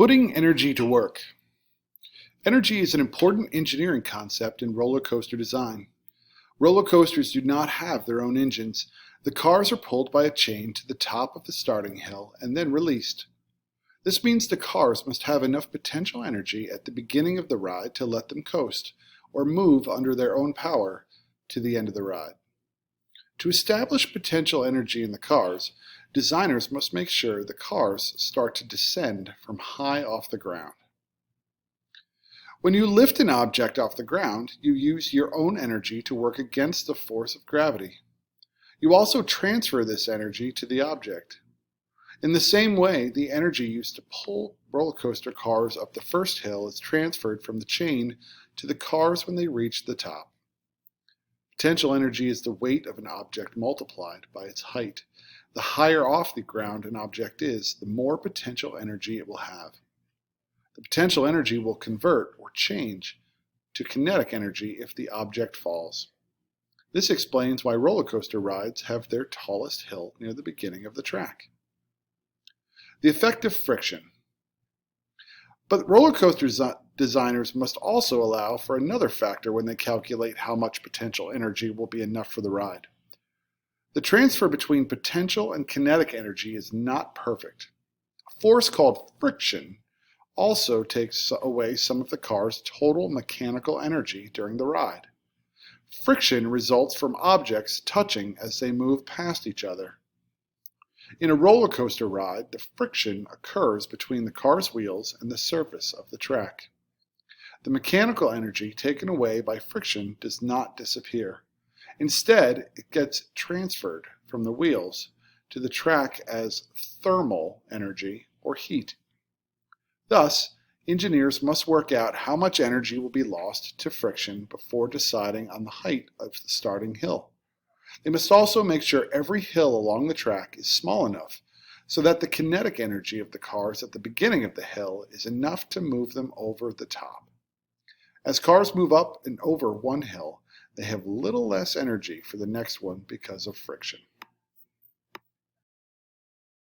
Putting energy to work. Energy is an important engineering concept in roller coaster design. Roller coasters do not have their own engines. The cars are pulled by a chain to the top of the starting hill and then released. This means the cars must have enough potential energy at the beginning of the ride to let them coast, or move under their own power to the end of the ride. To establish potential energy in the cars, designers must make sure the cars start to descend from high off the ground. When you lift an object off the ground, you use your own energy to work against the force of gravity. You also transfer this energy to the object. In the same way, the energy used to pull roller coaster cars up the first hill is transferred from the chain to the cars when they reach the top. Potential energy is the weight of an object multiplied by its height. The higher off the ground an object is, the more potential energy it will have. The potential energy will convert or change to kinetic energy if the object falls. This explains why roller coaster rides have their tallest hill near the beginning of the track. The effect of friction. But roller coaster designers must also allow for another factor when they calculate how much potential energy will be enough for the ride. The transfer between potential and kinetic energy is not perfect. A force called friction also takes away some of the car's total mechanical energy during the ride. Friction results from objects touching as they move past each other. In a roller coaster ride, the friction occurs between the car's wheels and the surface of the track. The mechanical energy taken away by friction does not disappear. Instead, it gets transferred from the wheels to the track as thermal energy or heat. Thus, engineers must work out how much energy will be lost to friction before deciding on the height of the starting hill. They must also make sure every hill along the track is small enough so that the kinetic energy of the cars at the beginning of the hill is enough to move them over the top. As cars move up and over one hill, they have little less energy for the next one because of friction.